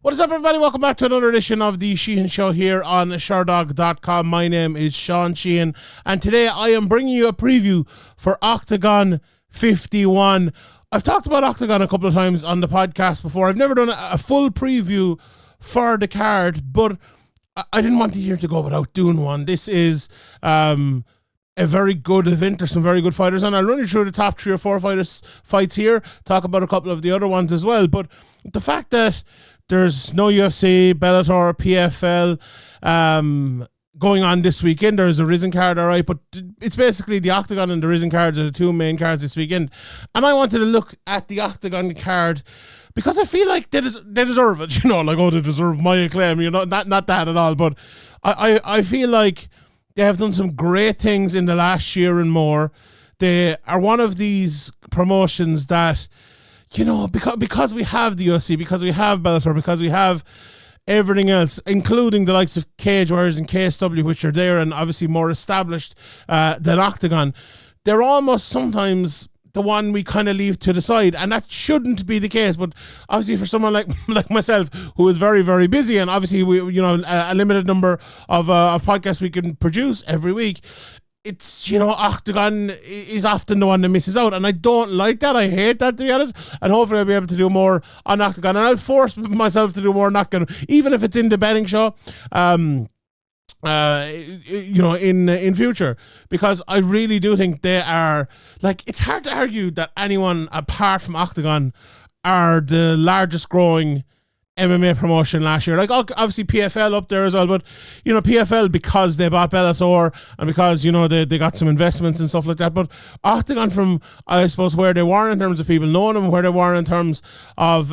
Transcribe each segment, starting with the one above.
What is up, everybody? Welcome back to another edition of the Sheehan Show here on Sherdog.com. My name is Sean Sheehan, and today I am bringing you a preview for Octagon 51. I've talked about Octagon a couple of times on the podcast before. I've never done a full preview for the card, but I didn't want the year to go without doing one. This is a very good event. There's some very good fighters, and I'll run you through the top 3 or 4 fights here, talk about a couple of the other ones as well. But the fact that there's no UFC, Bellator, PFL going on this weekend. There's a Rizin card, all right, but it's basically the Octagon and the Rizin cards are the two main cards this weekend. And I wanted to look at the Octagon card because I feel like they deserve it, you know, like, oh, they deserve my acclaim, you know, not that at all, but I feel like they have done some great things in the last year and more. They are one of these promotions that, you know, because we have the UFC, because we have Bellator, because we have everything else, including the likes of Cage Warriors and KSW, which are there and obviously more established than Octagon, they're almost sometimes the one we kind of leave to the side, and that shouldn't be the case. But obviously for someone like myself, who is very, very busy, and obviously we, you know, a limited number of podcasts we can produce every week, it's, you know, Octagon is often the one that misses out, and I don't like that. I hate that, to be honest, and hopefully I'll be able to do more on Octagon, and I'll force myself to do more on Octagon, even if it's in the betting show, you know, in future, because I really do think they are, like, it's hard to argue that anyone apart from Octagon are the largest growing MMA promotion last year. Like, obviously PFL up there as well, but, you know, PFL because they bought Bellator and because, you know, they got some investments and stuff like that. But Octagon, from, I suppose, where they were in terms of people knowing them, where they were in terms of,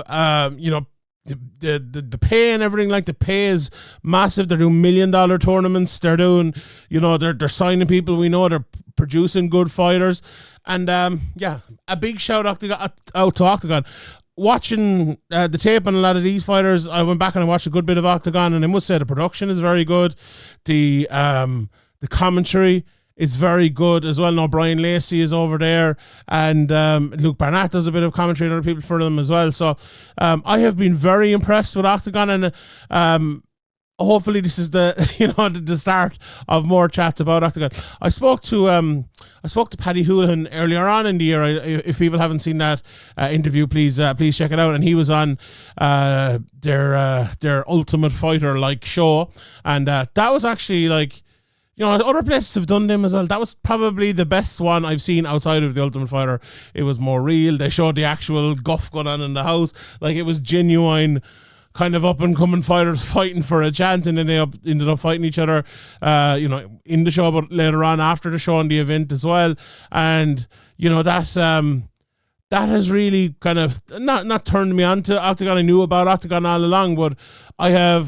you know, the pay and everything, like, the pay is massive. They're doing $1 million tournaments. They're doing, you know, they're signing people we know. They're producing good fighters. And, yeah, a big shout out to Octagon. Watching the tape on a lot of these fighters, I went back and I watched a good bit of Octagon, and I must say the production is very good. The commentary is very good as well. Now Brian Lacey is over there, and Luke Barnett does a bit of commentary and other people for them as well. So I have been very impressed with Octagon, and hopefully this is the, you know, the start of more chats about Octagon. I spoke to Paddy Houlihan earlier on in the year. If people haven't seen that interview, please check it out. And he was on their Ultimate Fighter like show, and that was actually, like, you know, other places have done them as well. That was probably the best one I've seen outside of the Ultimate Fighter. It was more real. They showed the actual guff going on in the house. Like, it was genuine kind of up-and-coming fighters fighting for a chance, and then they ended up fighting each other, you know, in the show, but later on after the show and the event as well. And, you know, that has really kind of not turned me on to Octagon. I knew about Octagon all along, but I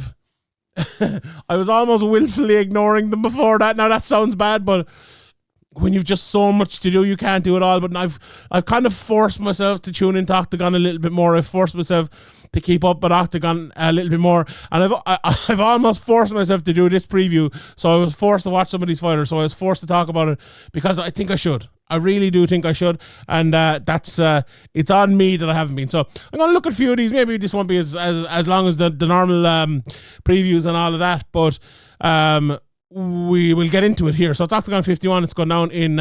was almost willfully ignoring them before that. Now, that sounds bad, but when you've just so much to do, you can't do it all. But I've kind of forced myself to tune into Octagon a little bit more. I've forced myself to keep up with Octagon a little bit more, and I've almost forced myself to do this preview. So I was forced to watch some of these fighters. So I was forced to talk about it because I think I should. I really do think I should, and that's it's on me that I haven't been. So I'm going to look at a few of these. Maybe this won't be as long as the normal previews and all of that, but we will get into it here. So it's Octagon 51. It's going down in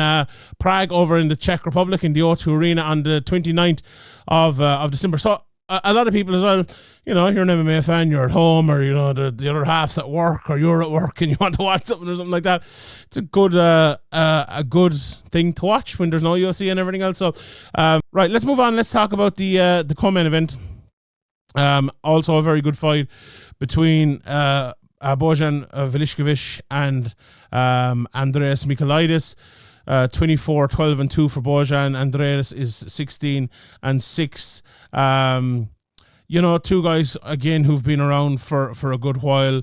Prague, over in the Czech Republic, in the O2 Arena on the 29th of December. So a lot of people as well, you know, you're an MMA fan, you're at home, or, you know, the other half's at work, or you're at work and you want to watch something or something like that. It's a good thing to watch when there's no UFC and everything else. So right, let's move on. Let's talk about the co-main event. Also a very good fight between Bojan Velickovic and Andreas Michailidis. 24-12-2 for Bojan. Andreas is 16-6. You know, two guys again who've been around for a good while.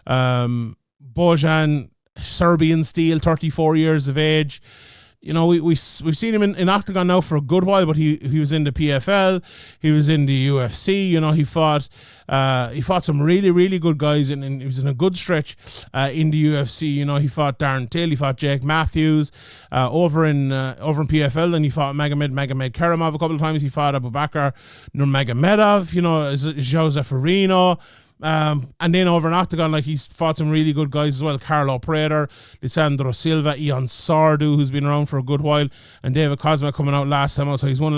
Bojan, Serbian steel, 34 years of age. we've seen him in Octagon now for a good while, but he was in the PFL, he was in the UFC. He fought some really, really good guys, and he was in a good stretch in the UFC. He fought Darren Till, he fought Jake Matthews over in PFL, and he fought Magomed Karamov a couple of times. He fought Aboubakar Nurmagomedov, Joseph Areno. And then over in Octagon, he's fought some really good guys as well. Carlo Prater, Lisandro Silva, Ion Surdu, who's been around for a good while, and David Cosma coming out last time out. So he's won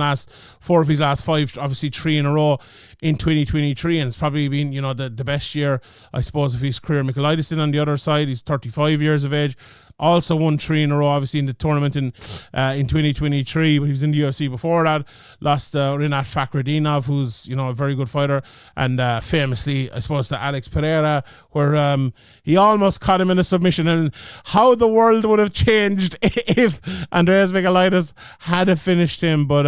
4 of his last 5, obviously 3 in a row in 2023, and it's probably been, the best year, I suppose, of his career. Michailidis on the other side, he's 35 years of age. Also won 3 in a row, obviously, in the tournament in 2023, but he was in the UFC before that. Lost Rinat Fakhretdinov, who's, a very good fighter, and famously, I suppose, to Alex Pereira, where he almost caught him in a submission, and how the world would have changed if Andreas Michailidis had finished him. But,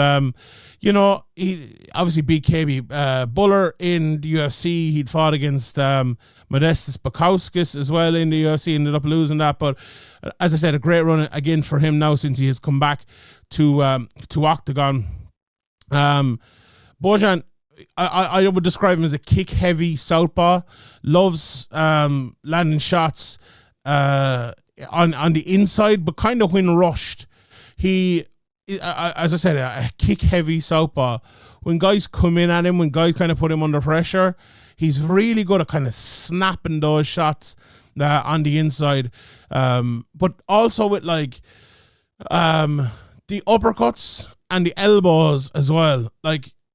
he obviously beat KB Buller in the UFC. He'd fought against Modestas Bukauskas as well in the UFC, ended up losing that. But as I said, a great run again for him now since he has come back to Octagon. Bojan, I would describe him as a kick-heavy southpaw. Loves landing shots on the inside, but kind of when rushed. He, as I said, a kick-heavy southpaw. When guys come in at him, when guys kind of put him under pressure, he's really good at kind of snapping those shots on the inside. But also with the uppercuts and the elbows as well.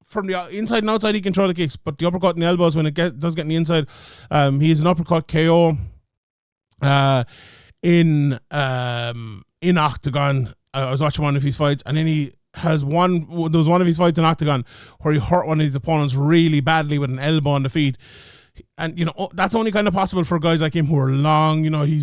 From the inside and outside, he can throw the kicks, but the uppercut and the elbows, when it does get in the inside, he is an uppercut KO in Octagon. I was watching one of his fights, and then there was one of his fights in Octagon where he hurt one of his opponents really badly with an elbow on the feet. And, that's only kind of possible for guys like him who are long. He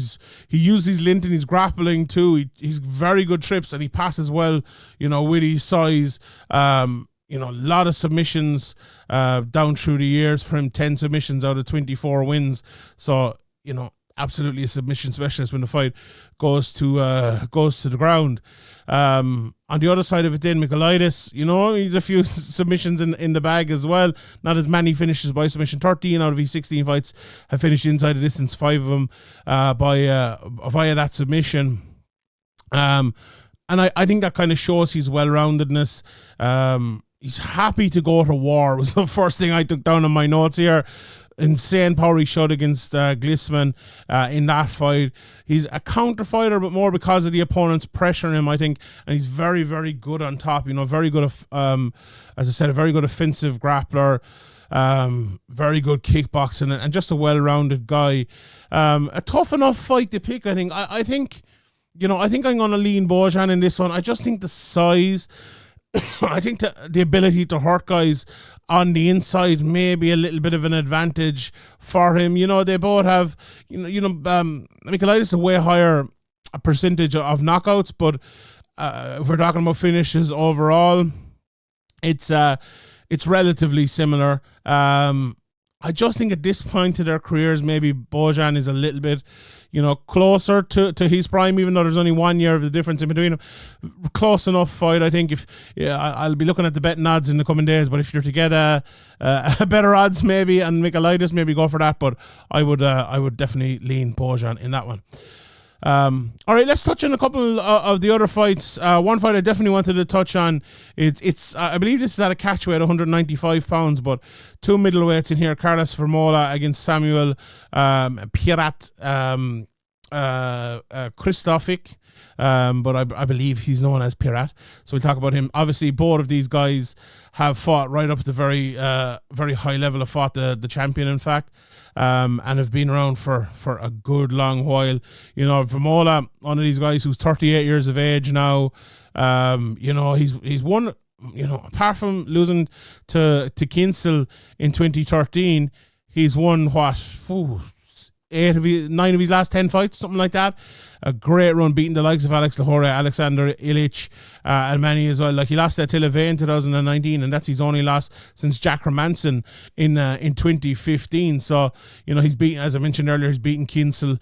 uses his lint and his grappling too. He's very good trips, and he passes well, with his size. A lot of submissions down through the years for him, 10 submissions out of 24 wins. So, absolutely a submission specialist when the fight goes to the ground. On the other side of it then, Michailidis, he's a few submissions in the bag as well. Not as many finishes by submission. 13 out of his 16 fights have finished inside the distance, 5 of them via that submission. And I think that kind of shows his well-roundedness. He's happy to go to war was the first thing I took down on my notes here. Insane power he showed against Glissman in that fight. He's a counter fighter, but more because of the opponent's pressuring him, I think. And he's very, very good on top. Very good, as I said, a very good offensive grappler. Very good kickboxing, and just a well-rounded guy. A tough enough fight to pick, I think. I think I'm going to lean Bojan in this one. I just think the size, I think the ability to hurt guys on the inside may be a little bit of an advantage for him. They both have, Michailidis is a way higher percentage of knockouts, but if we're talking about finishes overall, it's relatively similar. I just think at this point in their careers, maybe Bojan is a little bit, closer to his prime, even though there's only 1 year of the difference in between them. Close enough fight, I think. I'll be looking at the betting odds in the coming days, but if you're to get a better odds maybe and Michailidis, maybe go for that. But I would definitely lean Bojan in that one. All right, let's touch on a couple of the other fights. One fight I definitely wanted to touch on. It's I believe this is at a catchweight, 195 pounds, but 2 middleweights in here. Karlos Vemola against Samuel Pirat Kristofic. But I believe he's known as Pirat. So we'll talk about him. Obviously, both of these guys have fought right up at the very high level. Have fought the champion, in fact. And have been around for a good long while. Vemola, one of these guys who's 38 years of age now. He's won. Apart from losing to Kinsel in 2013, he's won 9 of his last 10 fights, something like that. A great run, beating the likes of Alex Lahore, Alexander Ilic, and many as well. He lost that to LeVay in 2019, and that's his only loss since Jack Hermanson in 2015. So, he's beaten, as I mentioned earlier, he's beaten Kinsel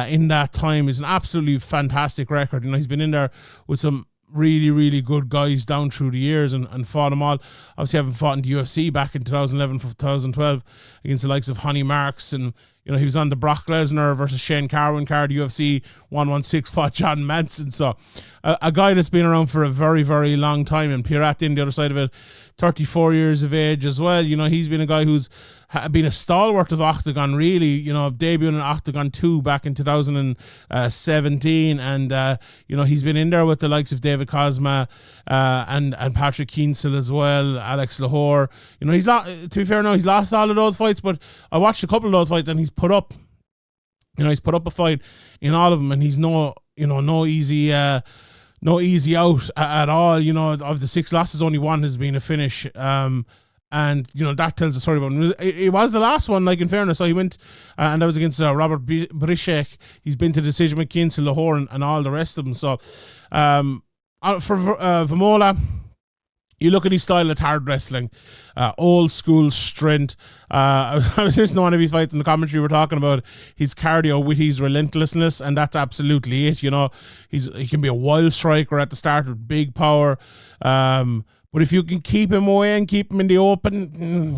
in that time. It's an absolutely fantastic record. He's been in there with some really, really good guys down through the years and fought them all. Obviously, having fought in the UFC back in 2011 for 2012 against the likes of Honey Marks, and he was on the Brock Lesnar versus Shane Carwin card, UFC 116, fought John Manson. So a guy that's been around for a very, very long time. And Piratin, the other side of it, 34 years of age as well. He's been a guy who's been a stalwart of Octagon, really, debuting in Octagon 2 back in 2017. And, he's been in there with the likes of David Cosma and Patrick Kinsel as well, Alex Lahore. He's to be fair now, he's lost all of those fights, but I watched a couple of those fights and he's put up a fight in all of them, and he's no easy out at all. Of the 6 losses, only 1 has been a finish. And that tells the story about him. It was the last one, in fairness. So he went, and that was against Robert Brishek. He's been to decision with Kinsel, Lahore, and all the rest of them. So for Vemola, you look at his style, it's hard wrestling, old school strength. I was listening to one of his fights in the commentary, we're talking about his cardio with his relentlessness, and that's absolutely it. He can be a wild striker at the start with big power. But if you can keep him away and keep him in the open,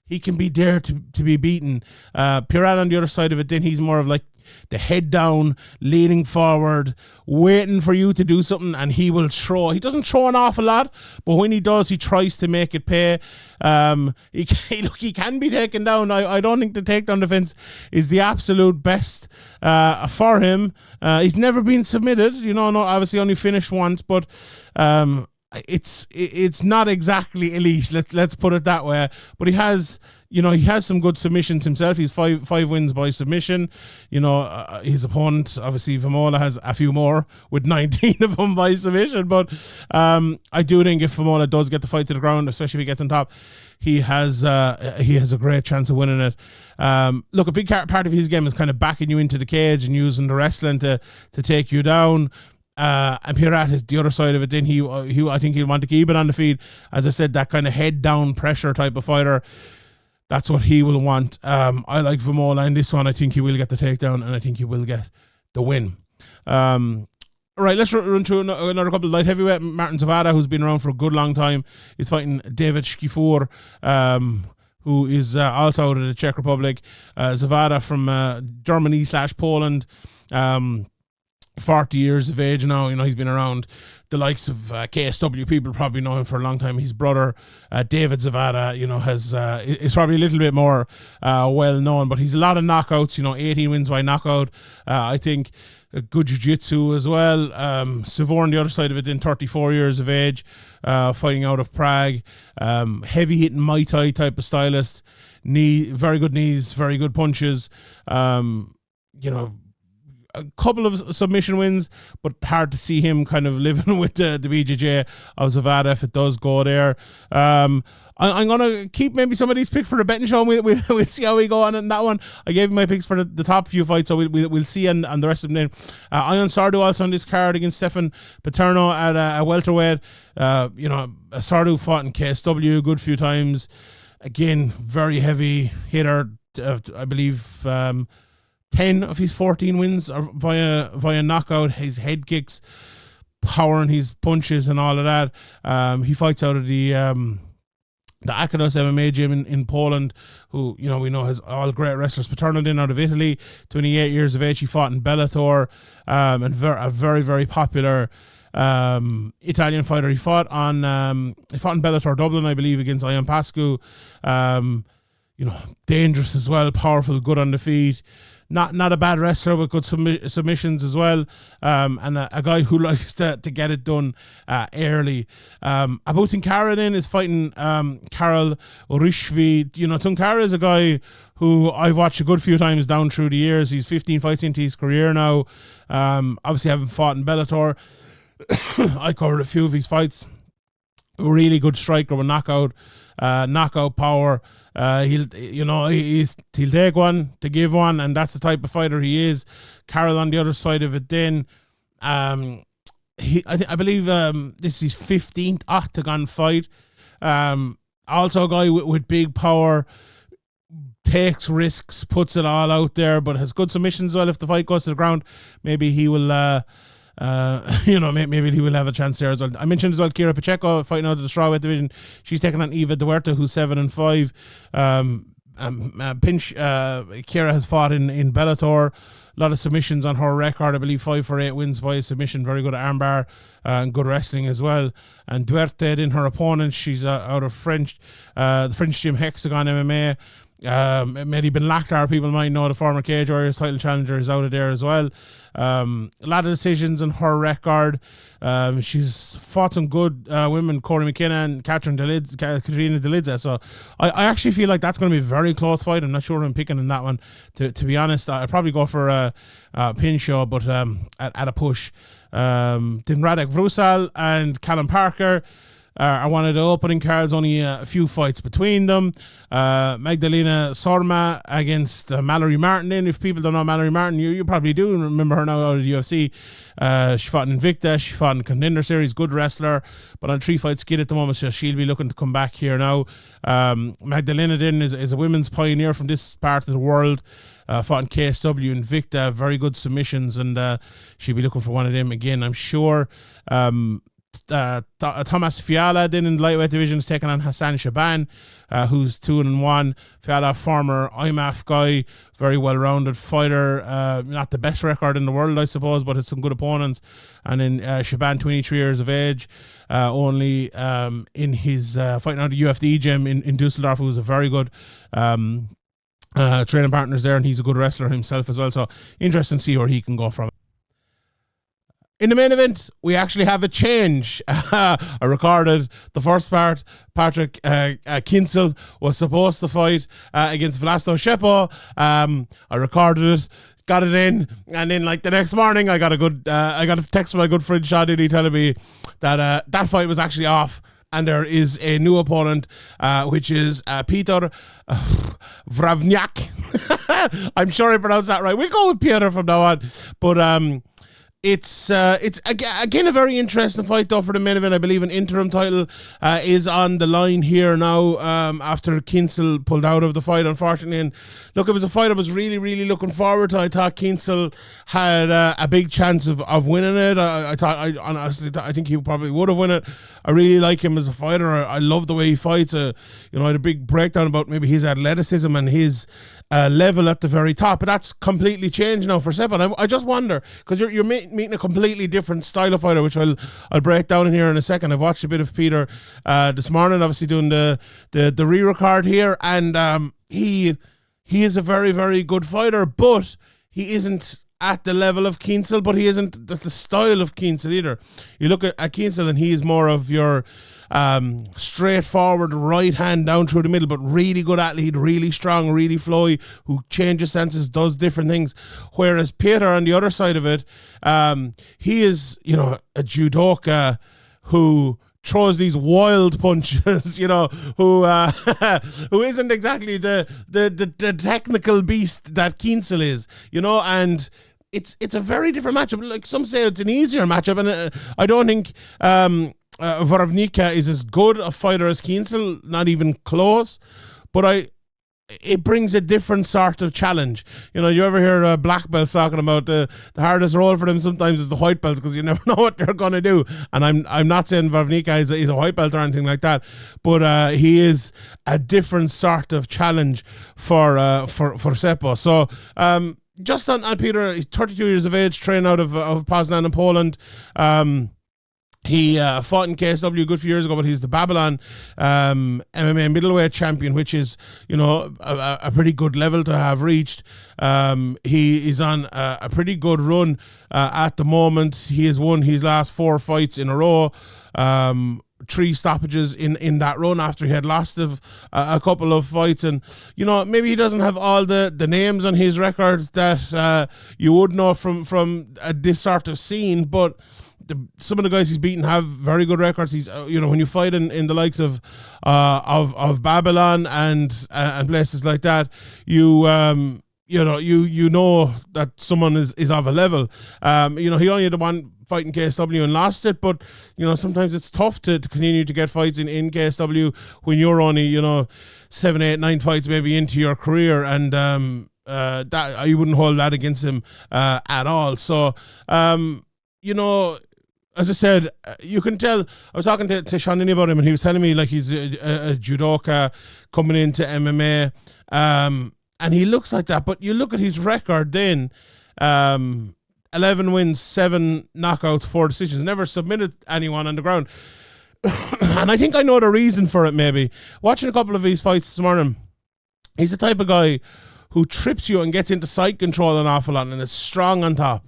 he can be there to be beaten. Pirat on the other side of it, then he's more of like the head down, leaning forward, waiting for you to do something, and he will throw. He doesn't throw an awful lot, but when he does, he tries to make it pay. He can be taken down. I don't think the takedown defense is the absolute best for him. He's never been submitted, obviously only finished once, but it's not exactly elite. Let's put it that way. But he has some good submissions himself. He's five wins by submission. His opponent, obviously Vemola, has a few more with 19 of them by submission. But I do think if Vemola does get the fight to the ground, especially if he gets on top, he has a great chance of winning it. Look, a big part of his game is kind of backing you into the cage and using the wrestling to take you down. And Pirat is the other side of it. Then he I think he'll want to keep it on the feet. As I said, that kind of head down pressure type of fighter. That's what he will want. I like Vemola in this one. I think he will get the takedown, and I think he will get the win. Right, let's run through another couple of light heavyweight. Martin Zawada, who's been around for a good long time, is fighting David Skvor, who is also out of the Czech Republic. Zawada from Germany/Poland. 40 years of age now. He's been around the likes of KSW. People probably know him for a long time. His brother, David Zawada, is probably a little bit more well known, but he's a lot of knockouts, 18 wins by knockout. I think good jiu-jitsu as well. Skvor on the other side of it, in 34 years of age, fighting out of Prague. Heavy hitting Muay Thai type of stylist. Very good knees, very good punches. A couple of submission wins, but hard to see him kind of living with the BJJ of Zawada if it does go there. I'm going to keep maybe some of these picks for the betting show, and we'll see how we go on in that one. I gave my picks for the top few fights, so we'll see on the rest of them. Ion Surdu also on this card against Stefano Paterno at a welterweight. Surdu fought in KSW a good few times. Again, very heavy hitter. I believe 10 of his 14 wins are via knockout. His head kicks, power in his punches and all of that. He fights out of the Akados MMA gym in Poland, who we know has all great wrestlers. Paterno in out of Italy, 28 years of age. He fought in Bellator, and a very, very popular Italian fighter. He fought in Bellator Dublin, I believe, against Ion Pascu. Dangerous as well, powerful, good on the feet. Not a bad wrestler with good submissions as well, and a guy who likes to get it done early. Aboubakar then is fighting Karol Rysavy. Tounkara is a guy who I've watched a good few times down through the years. He's 15 fights into his career now. Obviously haven't fought in Bellator. I covered a few of his fights. A really good striker with knockout power. He'll take one to give one, and that's the type of fighter he is. Karol on the other side of it then, I believe this is his 15th Octagon fight. Also a guy with big power, takes risks, puts it all out there, but has good submissions as well. If the fight goes to the ground, maybe he will maybe he will have a chance there as well. I mentioned as well Chiara Pacheco fighting out of the strawweight division. She's taking on Eva Dourthe, who's 7-5. Chiara has fought in Bellator. A lot of submissions on her record. I believe 5 for 8 wins by submission. Very good at armbar and good wrestling as well. And Dourthe in her opponent. She's out of the French gym Hexagon MMA. Mehdi Ben Lakhtar, people might know, the former Cage Warriors title challenger, is out of there as well. A lot of decisions on her record. She's fought some good women, Corey McKenna and Katrina Delidze. So I actually feel like that's going to be a very close fight. I'm not sure I'm picking in that one. To be honest, I'd probably go for a pin show, but at a push. Then Radek Rousal and Callum Parker are one of the opening cards, only a few fights between them. Magdalena Sorma against Mallory Martin. If people don't know Mallory Martin, you probably do remember her now out of the UFC. She fought in Invicta, she fought in Contender Series, good wrestler, but on 3-fight skid at the moment, so she'll be looking to come back here now. Magdalena then is a women's pioneer from this part of the world. Fought in KSW, Invicta, very good submissions, and she'll be looking for one of them again, I'm sure. Tomas Fiala then in the lightweight division is taking on Hassan Shaban, who's 2-1. Fiala, former IMAF guy, very well-rounded fighter, not the best record in the world, I suppose, but it's some good opponents. And then Shaban, 23 years of age, only in his fighting out the UFD gym in Dusseldorf, who's a very good training partners there, and he's a good wrestler himself as well, so interesting to see where he can go from. In the main event, we actually have a change. I recorded the first part. Patrick Kinsel was supposed to fight against Vlasto Shepo. I recorded it, got it in, and then like the next morning, I got a text from my good friend Sean Diddy telling me that that fight was actually off, and there is a new opponent, which is Peter Vravniak. I'm sure I pronounced that right. We'll go with Peter from now on, but it's again a very interesting fight though for the main event. I believe an interim title is on the line here now after Kinsel pulled out of the fight, unfortunately. And look, it was a fight I was really looking forward to. I thought Kinsel had a big chance of winning it. I think he probably would have won it. I really like him as a fighter. I love the way he fights. I had a big breakdown about maybe his athleticism and his level at the very top, but that's completely changed now for Sepp. And I just wonder, because you're meeting a completely different style of fighter, which I'll break down in here in a second. I've watched a bit of Peter this morning, obviously doing the re-record here, and he is a very good fighter, but he isn't at the level of Kinsel, but he isn't the style of Kinsel either. You look at Kinsel and he is more of your straightforward right hand down through the middle, but really good athlete, really strong, really flowy, who changes senses, does different things. Whereas Peter on the other side of it, he is, a judoka who throws these wild punches, who isn't exactly the technical beast that Kinsel is, and it's a very different matchup. Like some say it's an easier matchup, and I don't think Vravnica is as good a fighter as Kinsel, not even close, but it brings a different sort of challenge. You ever hear black belts talking about the hardest role for them sometimes is the white belts, because you never know what they're going to do. And I'm not saying Vravnica is a white belt or anything like that, but he is a different sort of challenge for Seppo. So just on Peter, he's 32 years of age, trained out of Poznan in Poland. He fought in KSW a good few years ago, but he's the Babylon MMA middleweight champion, which is, a pretty good level to have reached. He is on a pretty good run at the moment. He has won his last 4 fights in a row. 3 stoppages in that run after he had lost a couple of fights, and maybe he doesn't have all the names on his record that you would know from this sort of scene, but some of the guys he's beaten have very good records. He's when you fight in the likes of Babylon and places like that, you know that someone is of a level. He only had the one fight in KSW and lost it, but sometimes it's tough to continue to get fights in KSW when you're only 7, 8, 9 fights maybe into your career, and that you wouldn't hold that against him at all. So you know, as I said, you can tell. I was talking to Sean about him, and he was telling me like he's a judoka coming into MMA, and he looks like that. But you look at his record then, 11 wins, 7 knockouts, 4 decisions, never submitted anyone on the ground. And I think I know the reason for it, maybe. Watching a couple of his fights this morning, he's the type of guy who trips you and gets into side control an awful lot and is strong on top.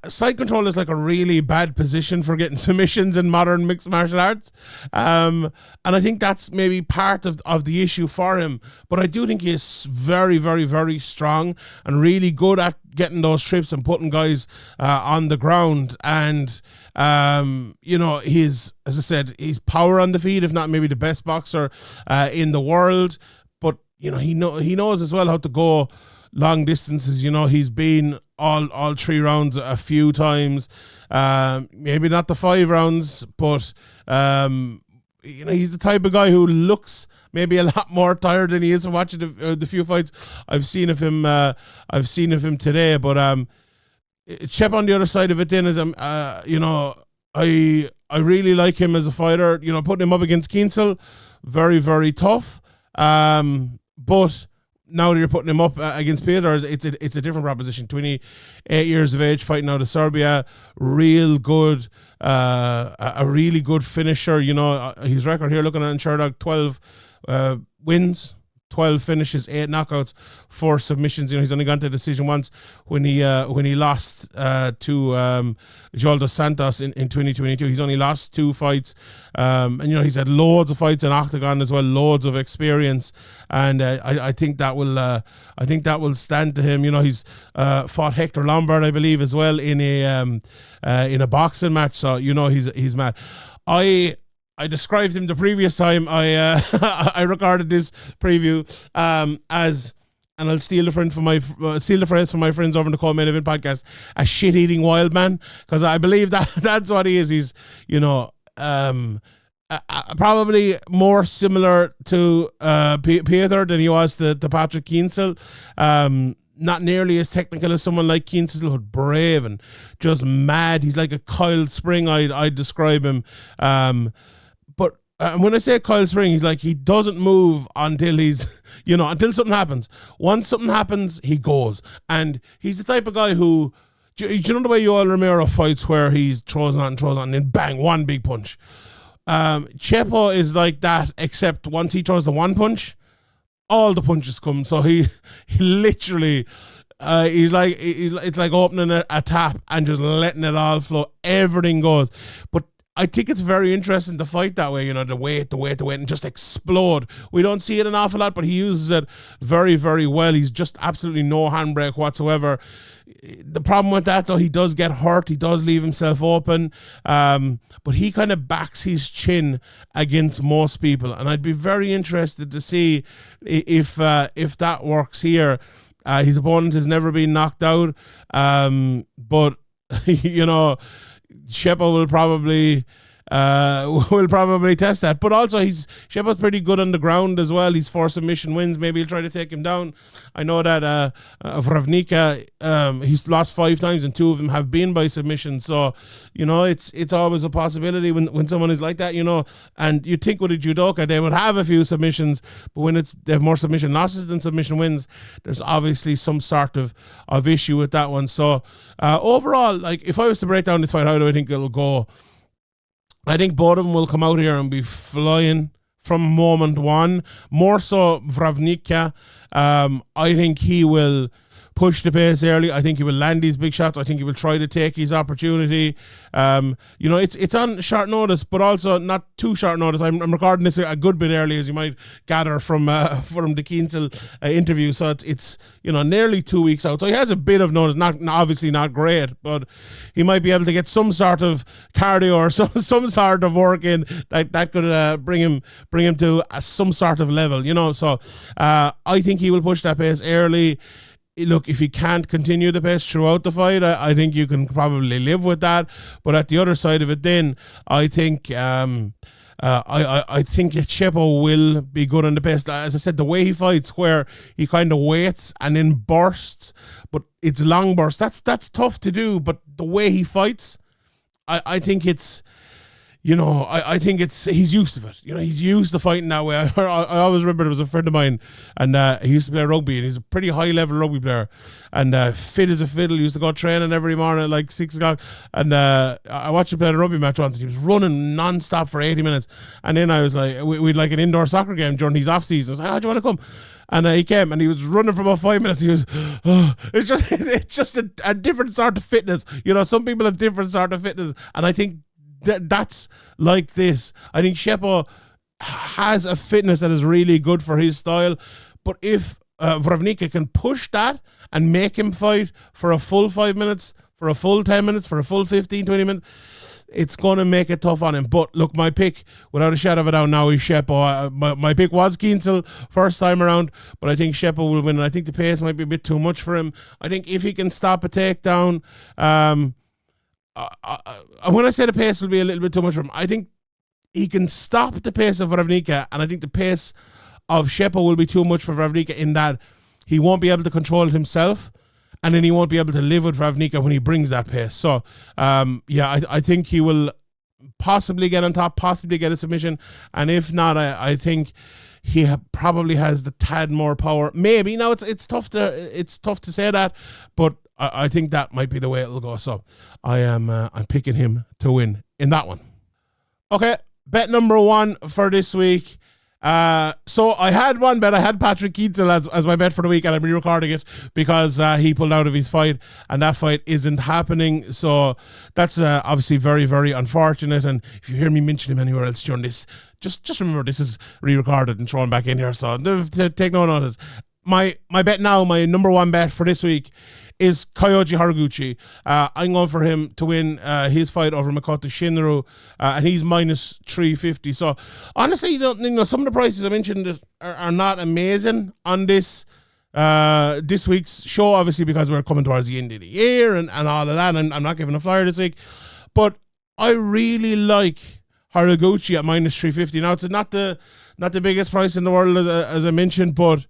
Side control is like a really bad position for getting submissions in modern mixed martial arts. And I think that's maybe part of the issue for him. But I do think he's very, very, very strong and really good at getting those trips and putting guys on the ground. And, you know, as I said, he's power on the feet, if not maybe the best boxer in the world. But, you know, he knows as well how to go long distances. You know, he's been all 3 rounds a few times, maybe not the 5 rounds, but you know, he's the type of guy who looks maybe a lot more tired than he is from watching the few fights I've seen of him. I've seen of him today, but Shep on the other side of it then is you know, I really like him as a fighter. You know, putting him up against Kinsel, very, very tough, but now that you're putting him up against Peter, it's a different proposition. 28 years of age, fighting out of Serbia, real good, a really good finisher. You know, his record here, looking at in Sherdog, 12 wins, 12 finishes, 8 knockouts, 4 submissions. You know, he's only gone to decision once when he lost to Joel dos Santos in 2022. He's only lost 2 fights, and you know, he's had loads of fights in octagon as well, loads of experience, and I think that will stand to him. You know, he's fought Hector Lombard, I believe, as well in a boxing match. So you know, he's mad. I described him the previous time I I recorded this preview as, and I'll steal the phrase from my friends over in the Cold Main Event podcast, a shit-eating wild man, because I believe that's what he is. He's, you know, probably more similar to Peter than he was to Patrick Kinsel. Not nearly as technical as someone like Kinsel, but brave and just mad. He's like a Kyle Spring, I'd describe him. But when I say Kyle Spring, he's like, he doesn't move until until something happens. Once something happens, he goes. And he's the type of guy who, do you know the way Yoel Romero fights where he throws on and then bang, one big punch? Chepo is like that, except once he throws the one punch, all the punches come. So he literally, it's like opening a tap and just letting it all flow. Everything goes. But I think it's very interesting to fight that way, you know, the weight, and just explode. We don't see it an awful lot, but he uses it very, very well. He's just absolutely no handbrake whatsoever. The problem with that, though, he does get hurt. He does leave himself open, but he kind of backs his chin against most people. And I'd be very interested to see if that works here. His opponent has never been knocked out, but, you know, Shepa will probably test that. But also Shepa's pretty good on the ground as well. He's 4 submission wins. Maybe he'll try to take him down. I know that Vravnica, he's lost 5 times and 2 of them have been by submission. So, you know, it's always a possibility when someone is like that, you know. And you'd think with a judoka they would have a few submissions, but when they have more submission losses than submission wins, there's obviously some sort of issue with that one. So overall, like, if I was to break down this fight, how do I think it'll go? I think both of them will come out here and be flying from moment one. More so Vravnica. I think he will push the pace early. I think he will land these big shots. I think he will try to take his opportunity. You know, it's on short notice, but also not too short notice. I'm recording this a good bit early, as you might gather from the Kinsel interview. So it's you know, nearly 2 weeks out. So he has a bit of notice. Not obviously not great, but he might be able to get some sort of cardio or some sort of work in that could bring him to some sort of level. You know, so I think he will push that pace early. Look, if he can't continue the pace throughout the fight, I think you can probably live with that. But at the other side of it then, I think I think that Shepo will be good on the pace. As I said, the way he fights, where he kind of waits and then bursts, but it's long bursts. That's tough to do. But the way he fights, I think it's, I think he's used to it. He's used to fighting that way. I always remember there was a friend of mine, and he used to play rugby, and he's a pretty high level rugby player, and fit as a fiddle. He used to go training every morning at like 6 o'clock, and I watched him play a rugby match once, and he was running non-stop for 80 minutes, and then I was like, we'd like an indoor soccer game during his off season. I was like, oh, do you want to come? And he came, and he was running for about 5 minutes. He was, it's just a different sort of fitness. Some people have different sort of fitness, and I think that's like this. I think Shepo has a fitness that is really good for his style, but if Wawrinka can push that and make him fight for a full 5 minutes, for a full 10 minutes, for a full 15, 20 minutes, it's going to make it tough on him. But look, my pick, without a shadow of a doubt, now is Shepo. My pick was Kienzl first time around, but I think Shepo will win, and I think the pace might be a bit too much for him. I think if he can stop a takedown, when I say the pace will be a little bit too much for him, I think he can stop the pace of Wawrinka, and I think the pace of Shepo will be too much for Wawrinka in that he won't be able to control it himself, and then he won't be able to live with Wawrinka when he brings that pace. So, I think he will possibly get on top, possibly get a submission, and if not, I think he probably has the tad more power. Maybe. Now it's tough to say that, but I think that might be the way it'll go. So I'm picking him to win in that one. Okay, bet number 1 for this week. So I had one bet. I had Patrick Kienzl as my bet for the week, and I'm re-recording it because he pulled out of his fight, and that fight isn't happening. So that's obviously very, very unfortunate. And if you hear me mention him anywhere else during this, just remember this is re-recorded and thrown back in here. So take no notice. My bet now, my number 1 bet for this week is Kyoji Horiguchi. I'm going for him to win his fight over Makoto Shinryu, and he's minus 350. So honestly, some of the prices I mentioned are not amazing on this week's show, obviously because we're coming towards the end of the year and all of that, and I'm not giving a flyer this week. But I really like Horiguchi at minus 350. Now, it's not the biggest price in the world, as I mentioned, but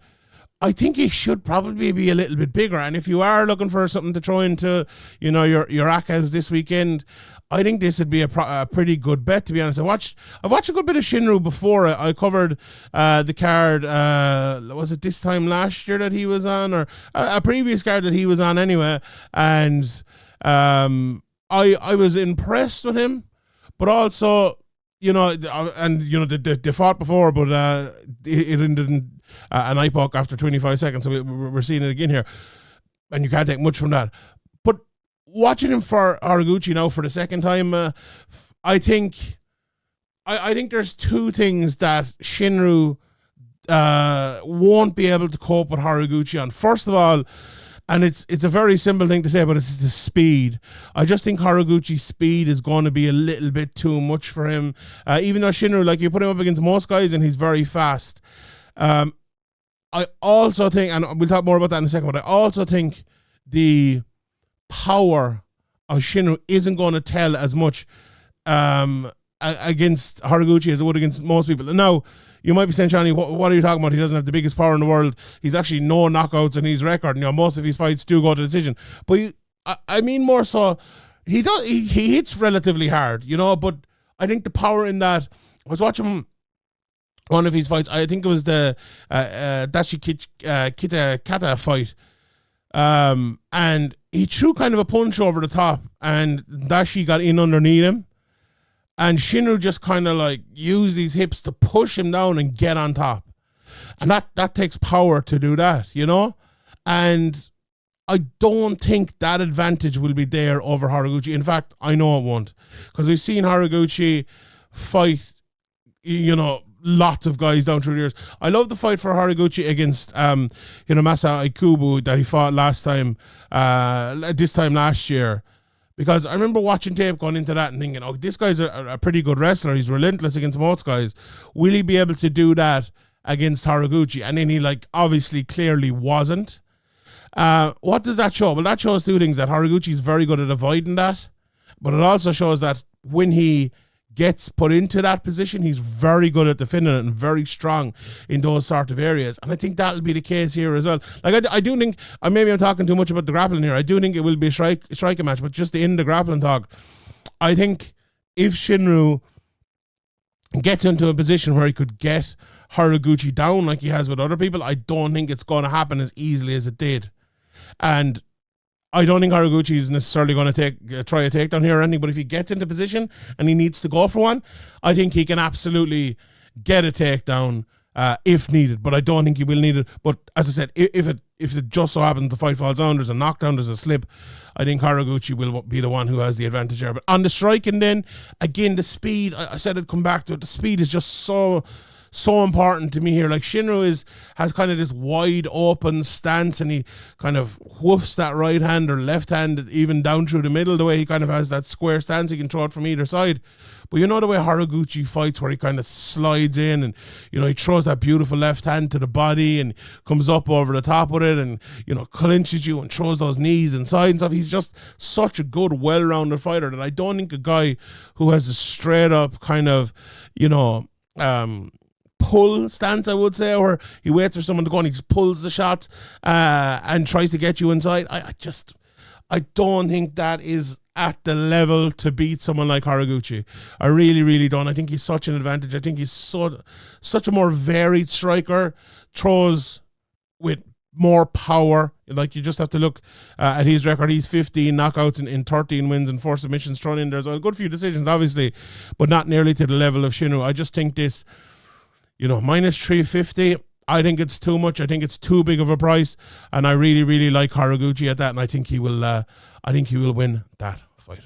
I think it should probably be a little bit bigger. And if you are looking for something to throw into, your Akas this weekend, I think this would be a pretty good bet, to be honest. I've watched a good bit of Shinryu before. I covered the card, was it this time last year that he was on, or a previous card that he was on anyway. And I was impressed with him, but also, they fought before, but it ended an eye poke after 25 seconds, so we're seeing it again here, and you can't take much from that. But watching him for Horiguchi now for the second time, I think there's two things that Shinryu won't be able to cope with Horiguchi on. First of all, and it's a very simple thing to say, but it's the speed. I just think Horiguchi's speed is going to be a little bit too much for him. Even though Shinryu, like, you put him up against most guys and he's very fast. I also think, and we'll talk more about that in a second, but I also think the power of Shinryu isn't going to tell as much against Horiguchi as it would against most people. And now, you might be saying, Shani, what are you talking about? He doesn't have the biggest power in the world. He's actually no knockouts in his record. Most of his fights do go to decision. But I mean more so, he hits relatively hard, but I think the power in that, I was watching one of his fights, I think it was the Dashi Kata fight, and he threw kind of a punch over the top, and Dashi got in underneath him, and Shinryu just kind of like used his hips to push him down and get on top, and that takes power to do that, and I don't think that advantage will be there over Horiguchi. In fact, I know it won't, because we've seen Horiguchi fight, lots of guys down through the years. I love the fight for Horiguchi against Masa Ikubu that he fought this time last year, because I remember watching tape going into that and thinking, oh, this guy's a pretty good wrestler. He's relentless against most guys. Will he be able to do that against Horiguchi? And then he obviously clearly wasn't. What does that show? Well, that shows two things: that Horiguchi is very good at avoiding that, but it also shows that when he gets put into that position, he's very good at defending it and very strong in those sort of areas. And I think that'll be the case here as well. Like, I do think, maybe I'm talking too much about the grappling here. I do think it will be a striking match, but just to end the grappling talk, I think if Shinru gets into a position where he could get Horiguchi down like he has with other people, I don't think it's going to happen as easily as it did. And I don't think Horiguchi is necessarily going to try a takedown here or anything, but if he gets into position and he needs to go for one, I think he can absolutely get a takedown if needed, but I don't think he will need it. But as I said, if it just so happens the fight falls down, there's a knockdown, there's a slip, I think Horiguchi will be the one who has the advantage there. But on the striking then, again, the speed, I said I'd come back to it, the speed is just so important to me here. Like, Shinru has kind of this wide open stance, and he kind of woofs that right hand or left hand even down through the middle, the way he kind of has that square stance, he can throw it from either side. But you know the way Horiguchi fights, where he kind of slides in and, you know, he throws that beautiful left hand to the body and comes up over the top with it and, you know, clinches you and throws those knees inside and stuff. He's just such a good, well-rounded fighter that I don't think a guy who has a straight up kind of, you know, pull stance, I would say, or he waits for someone to go and he just pulls the shots and tries to get you inside. I don't think that is at the level to beat someone like Horiguchi. I really, really don't. I think he's such an advantage. I think he's such a more varied striker, throws with more power. Like, you just have to look at his record. He's 15 knockouts in 13 wins and 4 submissions thrown in. There's a good few decisions, obviously, but not nearly to the level of Shinru. I just think this, you know, minus 350, I think it's too much. I think it's too big of a price, and I really, really like Horiguchi at that, and I think he will win that fight.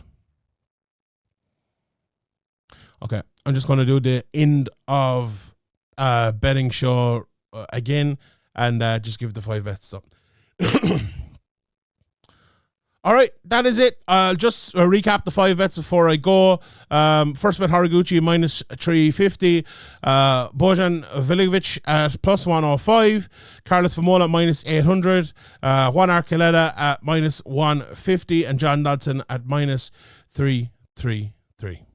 Okay, I'm just going to do the end of betting show again, and just give the 5 bets up. All right, that is it. I'll just recap the 5 bets before I go. First bet, Horiguchi minus 350. Bojan Velickovic at plus 105. Karlos Vemola minus 800. Juan Archuleta at minus 150. And John Dodson at minus 333.